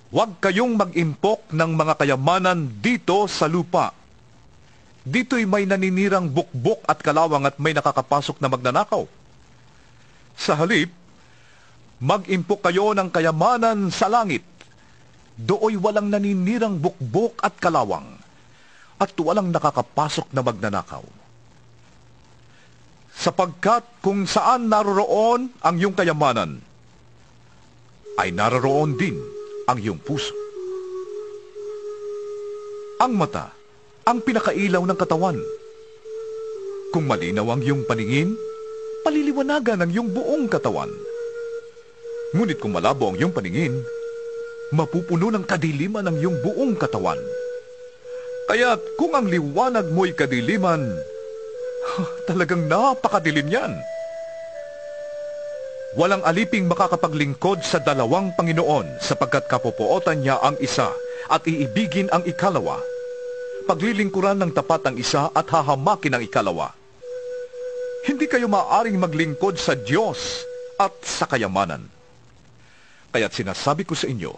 Huwag kayong mag-impok ng mga kayamanan dito sa lupa. Dito'y may naninirang bukbok at kalawang at may nakakapasok na magnanakaw. Sa halip, mag-impok kayo ng kayamanan sa langit. Dooy walang naninirang bukbok at kalawang at walang nakakapasok na magnanakaw. Sapagkat kung saan naroroon ang iyong kayamanan, ay naroroon din ang iyong puso. Ang mata, ang pinakailaw ng katawan. Kung malinaw ang iyong paningin, paliliwanagan ang iyong buong katawan. Ngunit kung malabo ang iyong paningin, mapupuno ng kadiliman ang iyong buong katawan. Kaya't kung ang liwanag mo'y kadiliman, talagang napakadilim yan. Walang aliping makakapaglingkod sa dalawang Panginoon sapagkat kapupuotan niya ang isa at iibigin ang ikalawa. Paglilingkuran ng tapat ang isa at hahamakin ang ikalawa. Hindi kayo maaring maglingkod sa Diyos at sa kayamanan. Kaya't sinasabi ko sa inyo,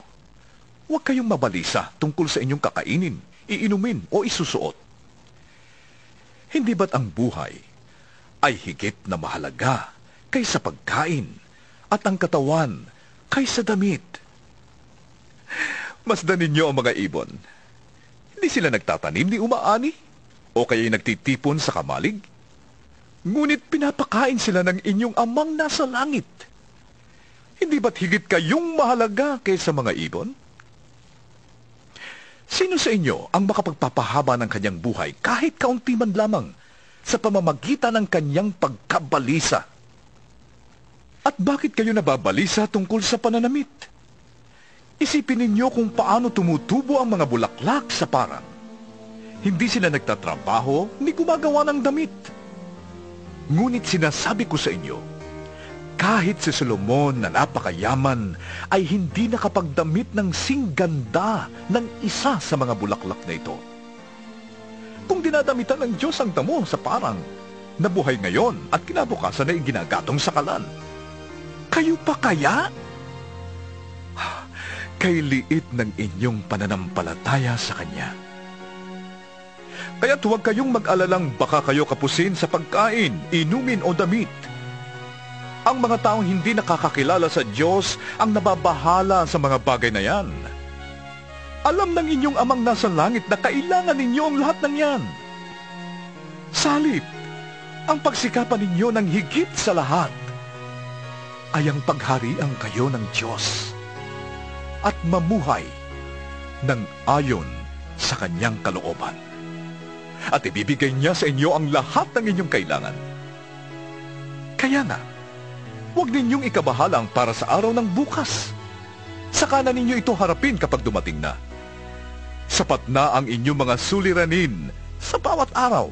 huwag kayong mabalisa tungkol sa inyong kakainin, iinumin o isusuot. Hindi ba't ang buhay ay higit na mahalaga kaysa pagkain at ang katawan kaysa damit? Masdan ninyo ang mga ibon. Hindi sila nagtatanim ni umaani o kaya'y nagtitipon sa kamalig. Ngunit pinapakain sila ng inyong amang nasa langit. Hindi ba't higit kayong mahalaga kaysa mga ibon? Sino sa inyo ang makapagpapahaba ng kanyang buhay kahit kaunti man lamang sa pamamagitan ng kanyang pagkabalisa? At bakit kayo nababalisa tungkol sa pananamit? Isipin ninyo kung paano tumutubo ang mga bulaklak sa parang. Hindi sila nagtatrabaho ni gumagawa ng damit. Ngunit sinasabi ko sa inyo, kahit si Solomon na napakayaman ay hindi nakapagdamit ng singganda ng isa sa mga bulaklak na ito. Kung dinadamitan ng Diyos ang damo sa parang, nabuhay ngayon at kinabukasan ay ginagatong sa kalan, kayo pa kaya? Kay liit ng inyong pananampalataya sa Kanya. Kaya't huwag kayong mag-alalang baka kayo kapusin sa pagkain, inumin o damit. Ang mga taong hindi nakakakilala sa Diyos ang nababahala sa mga bagay na yan. Alam ng inyong amang nasa langit na kailangan ninyo ang lahat ng yan. Salip, ang pagsikapan ninyo ng higit sa lahat ay ang pagharian kayo ng Diyos at mamuhay ng ayon sa Kanyang kalooban. At ibibigay niya sa inyo ang lahat ng inyong kailangan. Kaya nga, huwag ninyong ikabahala ang para sa araw ng bukas. Saka na ninyo ito harapin kapag dumating na. Sapat na ang inyong mga suliranin sa bawat araw.